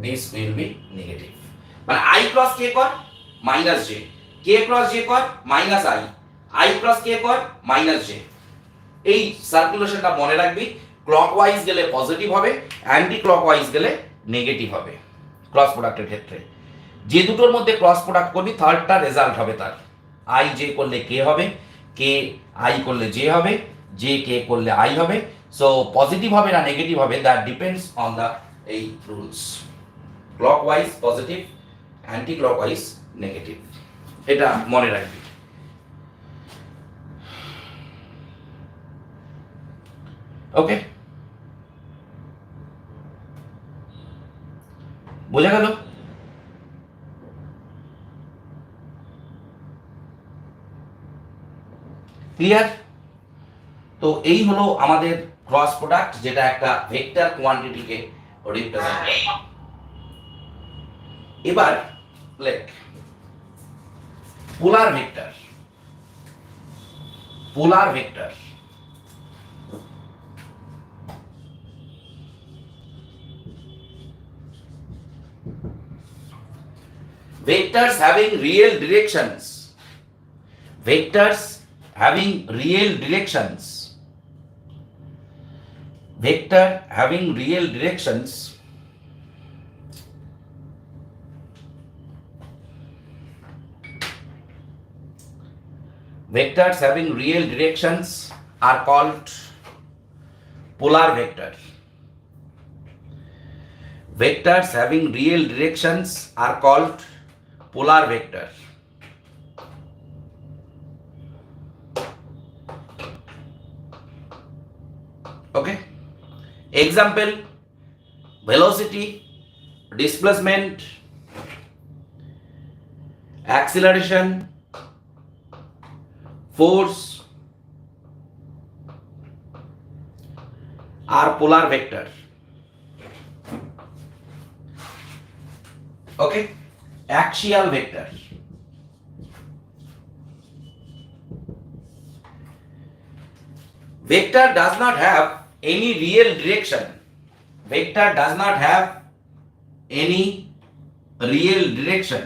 দিস উইল বি নেগেটিভ। মানে আই ক্রস কে কর minus J, K cross J কর মাইনাস আই, আই ক্রস কে কর মাইনাস জে। এই সার্কুলেশনটা মনে রাখবি, ক্লকওয়াইজ গেলে পজিটিভ হবে, অ্যান্টি ক্লকওয়াইজ গেলে নেগেটিভ হবে ক্রস প্রোডাক্টের ক্ষেত্রে। যে দুটোর মধ্যে ক্রস প্রোডাক্ট করবি, থার্ডটা রেজাল্ট হবে তার। আই জে করলে কে হবে, কে আই করলে জে হবে, জে কে করলে আই হবে। সো পজিটিভ হবে না নেগেটিভ হবে, দ্যাট ডিপেন্ডস অন দ্য এই rules. Clockwise positive, anti clockwise negative, এটা মনে রাখবি। ওকে, বোঝা গেল? ক্লিয়ার? তো এই হলো আমাদের ক্রস প্রোডাক্ট, যেটা একটা ভেক্টর কোয়ান্টিটিকে রিপ্রেজেন্ট করে। এবার লেখ পোলার vector. Polar vector vectors having real directions, vectors having real directions, vector having real directions, vectors having real directions are called polar vector. Vectors having real directions are called polar vector. Okay. Example: velocity, displacement, acceleration, force are polar vector. Okay. Axial vector. Vector does not have any real direction. Vector does not have any real direction.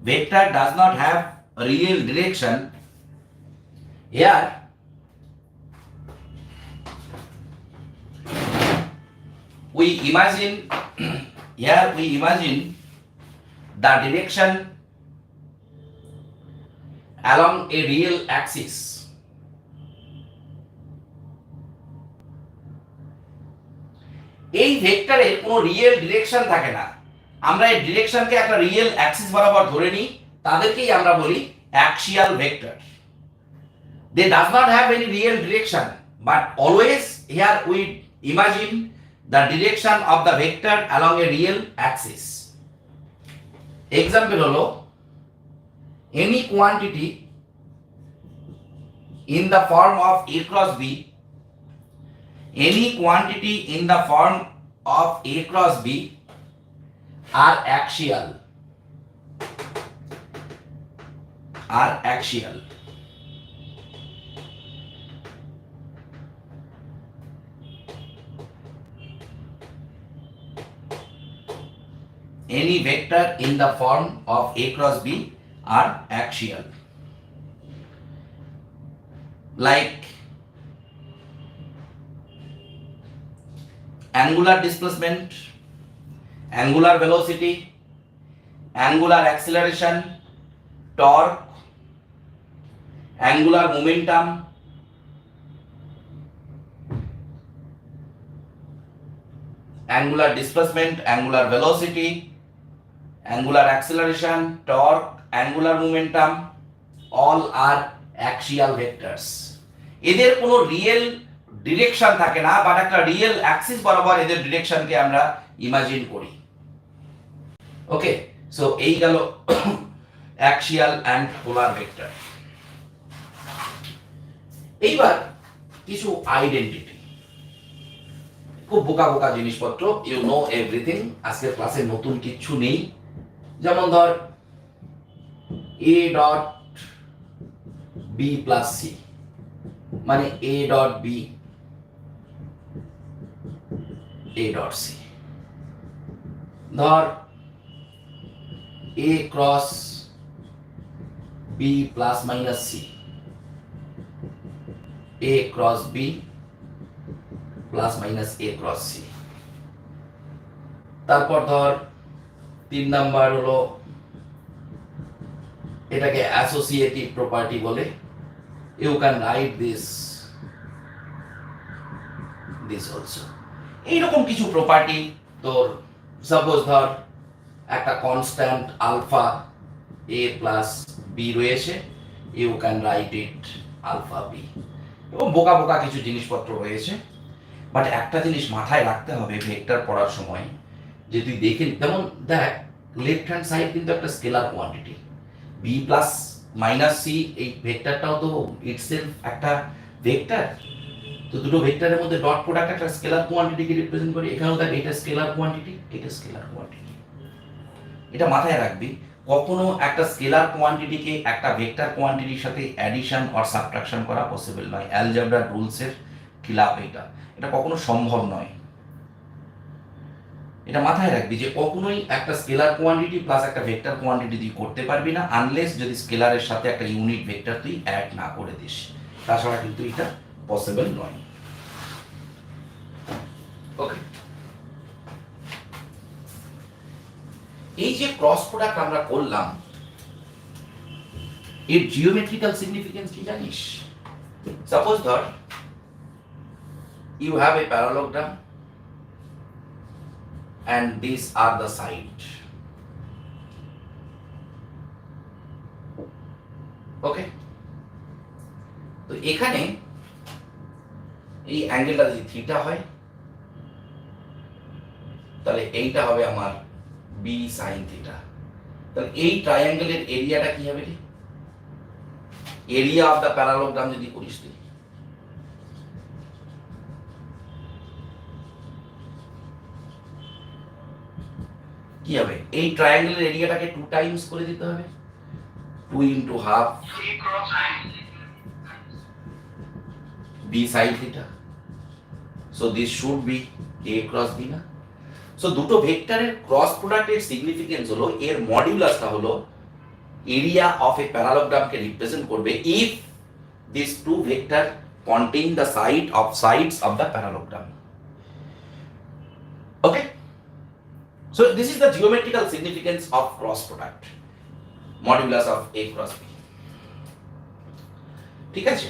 Vector does not have a real direction. Here we imagine the direction along a real axis. এই ভেক্টরের কোনো real direction থাকে না। আমরা এই ডিরেকশনকে একটা real Axis বরাবর ধরে নিই, তাদেরকেই আমরা বলি axial vector. They does not have any real direction, but always here we imagine the direction of the vector along a real axis. Example হলো any quantity in the form of A cross B, any quantity in the form of A cross B are axial. Any vector in the form of A cross B are axial. Like angular displacement, angular velocity, angular acceleration, torque, angular momentum, angular displacement, angular velocity, angular acceleration, torque, angular momentum, all are axial vectors. এদের কোনো real direction থাকে না, but একটা real Axis বরাবর এদের ডিরেকশনকে আমরা imagine করি। ওকে, so এই গেল অ্যাক্সিয়াল অ্যান্ড পোলার ভেক্টর। এইবার কিছু আইডেন্টিটি, খুব বোকা বোকা জিনিসপত্র, ইউ নো এভরিথিং, আজকের ক্লাসে নতুন কিছু নেই। যেমন ধর A dot B plus C, মানে A dot B A dot C. ধর A cross B plus minus C, A cross B plus minus A cross C. তারপর ধর 3 নাম্বার হলো, এটাকে অ্যাসোসিয়েটিভ প্রপার্টি বলে। You can write this also. এইরকম কিছু property তোর, সাপোজ ধর একটা constant alpha A plus B রয়েছে, you can write it alpha B. এবং বোকা বোকা কিছু জিনিসপত্র রয়েছে। বাট একটা জিনিস মাথায় রাখতে হবে ভেক্টর পড়ার সময়, যে তুই দেখে, যেমন দেখ লেফট হ্যান্ড সাইড কিন্তু একটা scalar quantity, B plus minus C, এই ভেক্টরটাও তো ইটসেলফ একটা ভেক্টর। তো দুটো ভেক্টরের মধ্যে ডট প্রোডাক্ট একটা স্কেলার কোয়ান্টিটিকে রিপ্রেজেন্ট করে। এখানেও দেখ এটা স্কেলার কোয়ান্টিটি, এটা স্কেলার কোয়ান্টিটি, এটা মাথায় রাখবি। কখনো একটা স্কেলার কোয়ান্টিটিকে একটা ভেক্টর কোয়ান্টিটির সাথে অ্যাডিশন অর সাবট্রাকশন করা পসিবল নয়, অ্যালজেব্রার রুলসের খিলাফ এটা, এটা কখনো সম্ভব নয়। এটা মাথায় রাখবি যে কখনোই একটা স্কেলার কোয়ান্টিটি প্লাস একটা ভেক্টর কোয়ান্টিটি তুই করতে পারবি না, আনলেস যদি স্কেলারের সাথে একটা ইউনিট ভেক্টর তুই অ্যাড না করে দিস, তাছাড়া কিন্তু এটা পসিবল নয়। ওকে, এই যে ক্রস প্রোডাক্ট আমরা করলাম, এর জিওমেট্রিক্যাল সিগনিফিকেন্স কি জানিস? সাপোজ ধর you have a parallelogram and these are the side. Okay, তো এখানে এই অ্যাঙ্গেলটা যদি থিটা হয়, তাহলে এইটা হবে আমার বি সাইন থিটা। তাহলে এই ট্রায়াঙ্গেলের এরিয়াটা কি হবে রে? এরিয়া অফ দ্য প্যারালোগ্রাম যদি করিস তুই, কি হবে? এই ট্রায়াঙ্গেলের এরিয়াটাকে 2 টাইমস করে দিতে হবে, 2 into half A cross B sine theta. So this should be A cross B না? সো দুটো ভেক্টরের ক্রস প্রোডাক্টের সিগনিফিকেন্স হলো এর মডিউলাসটা হলো এরিয়া অফ এ প্যারালোগ্রামকে রিপ্রেজেন্ট করবে if this two vector contain the sides of the parallelogram. Okay, so this is the geometrical significance of cross product, modulus of a cross b. ঠিক আছে,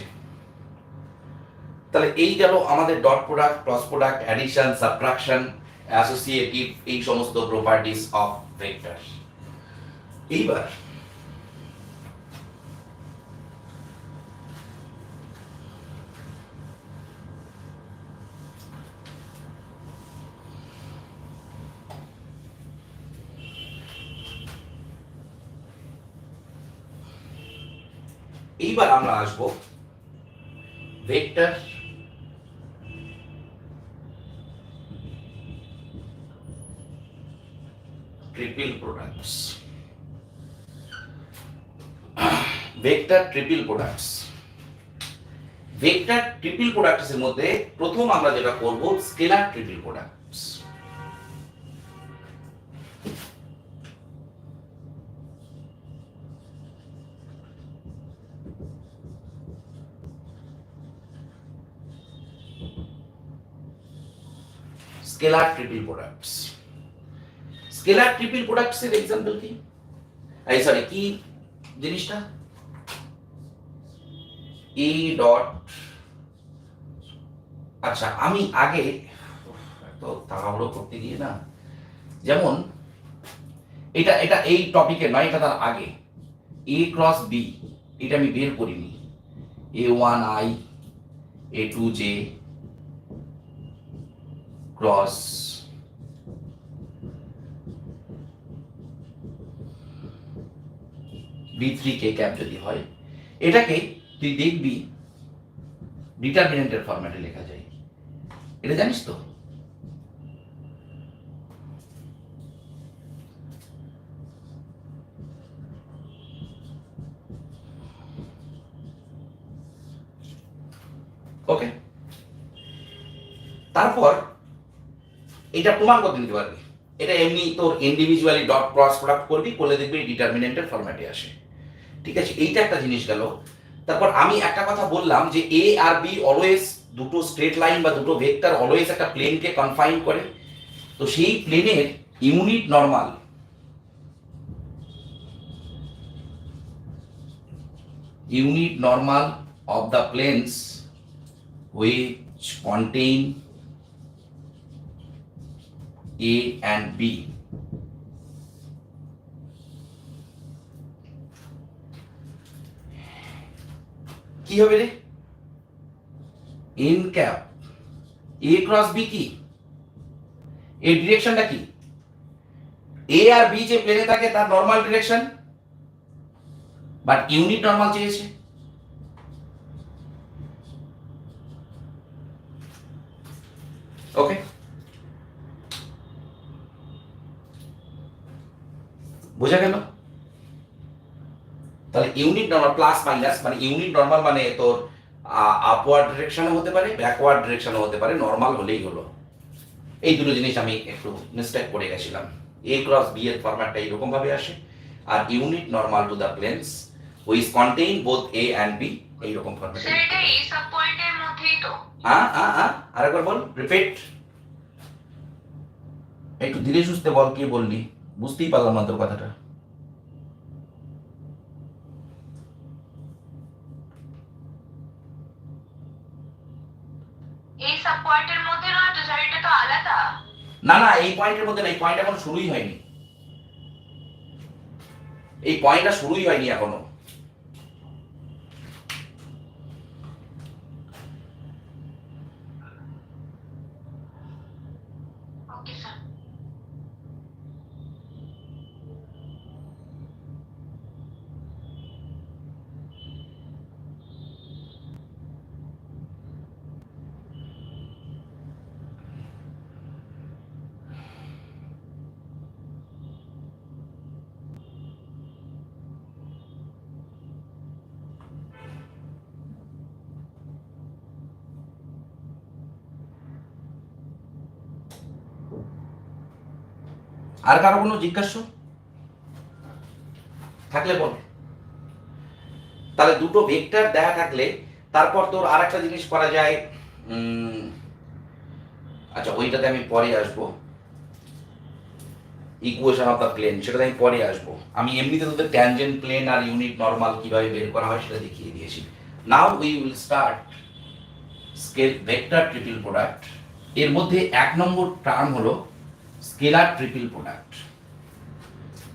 তাহলে এই গেল আমাদের dot product, cross product, addition, subtraction, associative, এই সমস্ত properties of vector. এইবার আমরা আসব vector triple products. Vector triple products, vector triple products এর মধ্যে প্রথম আমরা যেটা করব scalar triple products. Scalar triple products, scalar triple products এর एग्जांपल কি? এই সরি কি জিনিসটা? এ ডট, আচ্ছা আমি আগে তো তাড়াহুড়ো করতে গিয়ে না, যেমন এটা এটা এই টপিকে নয়, এটা তার আগে এ ক্রস বি, এটা আমি বের করিনি। a1i a2j cross b3k cap যদি হয়, এটাকে তুই দেখবি ডিটারমিনেন্টের ফরম্যাটে লেখা যায়, এটা জানিস তো? ওকে, তারপর এটা প্রমাণ করতে দিতে পারবি, এটা এমনি তোর ইন্ডিভিজুয়ালি ডট ক্রস প্রোডাক্ট করবি, করলে দেখবি ডিটারমিনেন্টের ফরম্যাটে আসে। ঠিক আছে, এইটা একটা জিনিস গেল। তারপর আমি একটা কথা বললাম যে এ আর বি অলওয়েজ, দুটো স্ট্রেট লাইন বা দুটো ভেক্টর অলওয়েজ একটা প্লেনকে কনফাইন করে। তো সেই প্লেনের unit normal, unit normal of the planes which contain A and B কি হবে রে? n cap এ ক্রস বি কি, এর ডিরেকশনটা কি? এ আর বি যে প্লেনে থাকে তার normal direction, but unit normal চেয়েছে। ওকে, বোঝা গেল? তাহলে ইউনিট নর্মাল প্লাস মাইনাস মানে ইউনিট নর্মাল মানে তোর আপওয়ার্ড ডিরেকশনে হতে পারে, ব্যাকওয়ার্ড ডিরেকশনে হতে পারে, নর্মাল হলেই হলো। এই দুটো জিনিস আমি একটু মিস্টেক করে গেছিলাম। এ ক্রস বি এর ফরম্যাটটা এরকম ভাবে আসে, আর unit normal to the planes which contain both A and B এইরকম ফরম্যাটে। স্যার এটা এই সাব পয়েন্টের মধ্যেই তো? আরেকবার বল, রিপিট। একটু ধীরে সুস্থে বল, কি বললি বুঝতেই পারলাম না তোর কথাটা। এই সাব পয়েন্টের মধ্যে নয় তো স্যার, এটা তো আলাদা। না না, এই পয়েন্টের মধ্যে না, এই পয়েন্ট এখন শুরুই হয়নি, এই পয়েন্টটা শুরুই হয়নি এখনো। Okay sir. আর কারো কোনো জিজ্ঞাসা থাকলে বল। তাহলে দুটো ভেক্টর দেখা থাকলে তারপর তোর আর একটা জিনিস করা যায়। আচ্ছা, ওইটাতে আমি পরে আসবো, ইকুয়েশন অফ দ্য প্লেন, সেটাতে আমি পরে আসবো। আমি এমনিতে তোদের ট্যানজেন্ট প্লেন আর ইউনিট নর্মাল কিভাবে বের করা হয় সেটা দেখিয়ে দিয়েছি। Now we will start scale vector triple product. এর মধ্যে এক নম্বর টার্ম হলো স্কেলার ট্রিপল প্রোডাক্ট।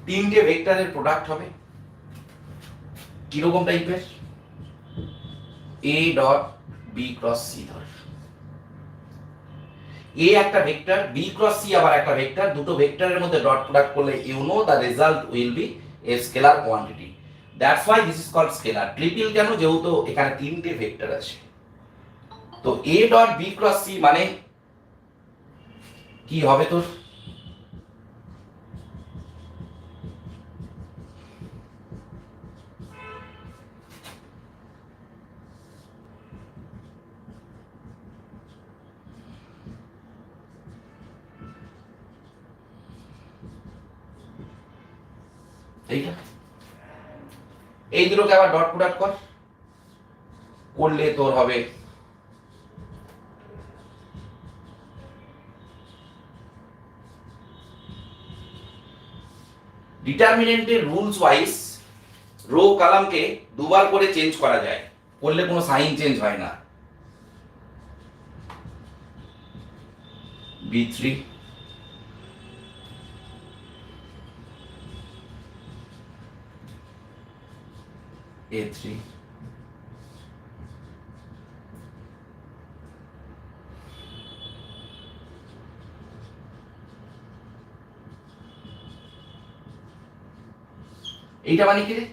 তিনটে ভেক্টরের প্রোডাক্ট হবে কিরকম টাইপের? A dot B cross C ধর, এ একটা ভেক্টর, বি ক্রস সি আবার একটা ভেক্টর, দুটো ভেক্টরের মধ্যে ডট প্রোডাক্ট করলে you know the result will be a scalar quantity. That's why this is called scalar triple. কেন? যেহেতু এখানে তিনটে ভেক্টর আছে। তো A dot B cross C মানে কি হবে তোর? এইটা, এই দুটোকে আবার ডট প্রোডাক্ট কর, করলে তোর হবে ডিটারমিনেন্টের রুলস ওয়াইজ রো কলামকে দুবার করে চেঞ্জ করা যায়, করলে কোনো সাইন চেঞ্জ হয় না। B3 A3 এইটা মানে কি রে?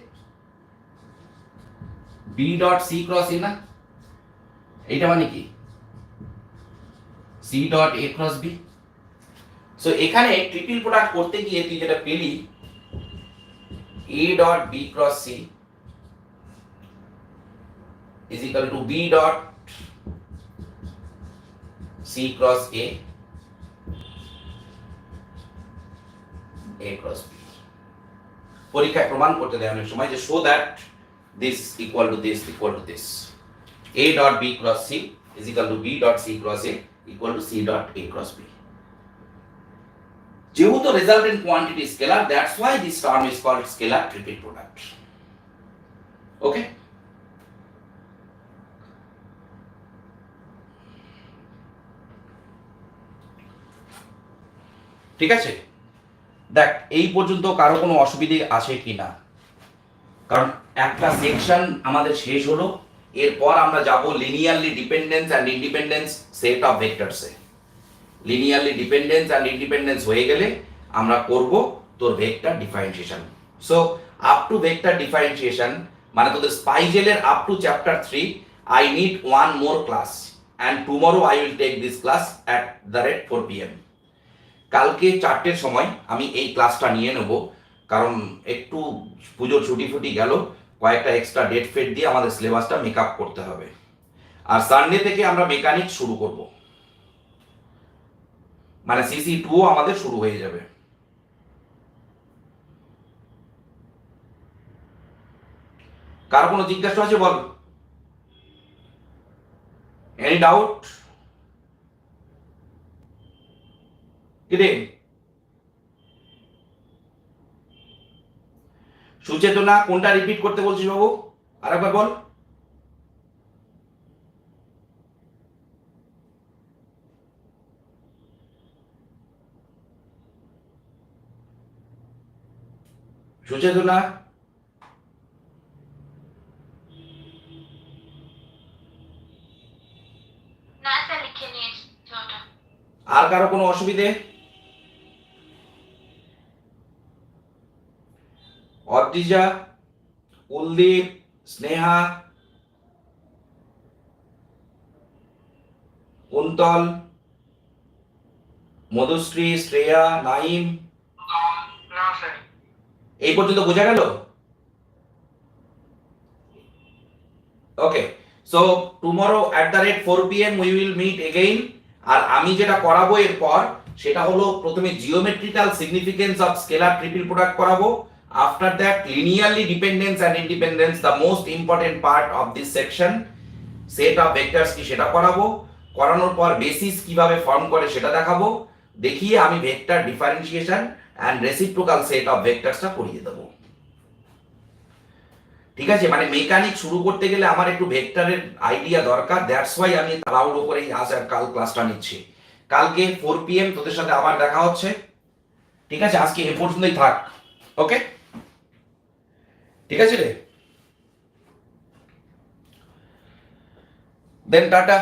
B dot C cross A না? এইটা মানে কি? C dot A cross B. So এখানে ট্রিপল প্রোডাক্ট করতে গিয়ে তুই যেটা পেলি, A dot B cross C is equal to b dot c cross a cross b। পরীক্ষায় প্রমাণ করতে দেয় অনেক সময় যে show that this equal to this equal to this, a dot b cross c is equal to b dot c cross a equal to c dot a cross b। যেহেতু resultant quantity is scalar, that's why this term is called scalar triple product। ওকে, ঠিক আছে? দেখ এই পর্যন্ত কারো কোনো অসুবিধে আছে কি না? কারণ একটা সেকশন আমাদের শেষ হলো, এরপর আমরা যাব linearly dependence and independence set of ভেক্টরসে। লিনিয়ারলি ডিপেন্ডেন্স অ্যান্ড ইন্ডিপেন্ডেন্স হয়ে গেলে আমরা করব তোর vector differentiation. So up to vector differentiation মানে তোদের স্পাইজেলের up to chapter 3 I need one more class and tomorrow I will take this class at the rate 4 PM। কালকে 4টের সময় আমি এই ক্লাসটা নিয়ে নেব, কারণ একটু পুজোর ছুটি ফুটি গেল, কয়েকটা এক্সট্রা ডেট ফেট দিয়ে আমাদের সিলেবাসটা মেকআপ করতে হবে। আর সানডে থেকে আমরা মেকানিক্স শুরু করব, মানে CC2 আমাদের শুরু হয়ে যাবে। কার কোনো জিজ্ঞাসা আছে বল? Any doubt? কিরে সুচেতনা, কোনটা রিপিট করতে বলছিস বাবু? আরেকবার বল। সুচেতনা, না স্যার লিখে নিয়েছি ওটা। আর কারো কোনো অসুবিধে? অদ্রিজা, কুলদীপ, স্নেহা, কুন্তল, মধুশ্রী, শ্রেয়া, নাইম, না স্যার। এই পর্যন্ত বোঝা গেল? Okay, so tomorrow at the rate 4 PM we will meet again. আর আমি যেটা করাবো এরপর সেটা হলো প্রথমে geometrical significance of scalar triple product করাবো। After that linearly dependence and independence, the most important part of this section, set of vectors কি সেটা করাবো। করানোর পর বেসিস কিভাবে ফর্ম করে সেটা দেখাবো, দেখিয়ে আমি vector differentiation and reciprocal set of ভেক্টরসটা করিয়ে দেবো। ঠিক আছে, মানে মেকানিক শুরু করতে গেলে আমার একটু ভেক্টরের আইডিয়া দরকার, দ্যাটস ওয়াই আমি তাড়াহুড়ো করে আজ আর কাল ক্লাসটা নিচ্ছি। কালকে 4 PM তোদের সাথে আবার দেখা হচ্ছে। ঠিক আছে, আজকে এ পর্যন্তই থাক। ওকে, ঠিক আছে রে, দেন টাটা।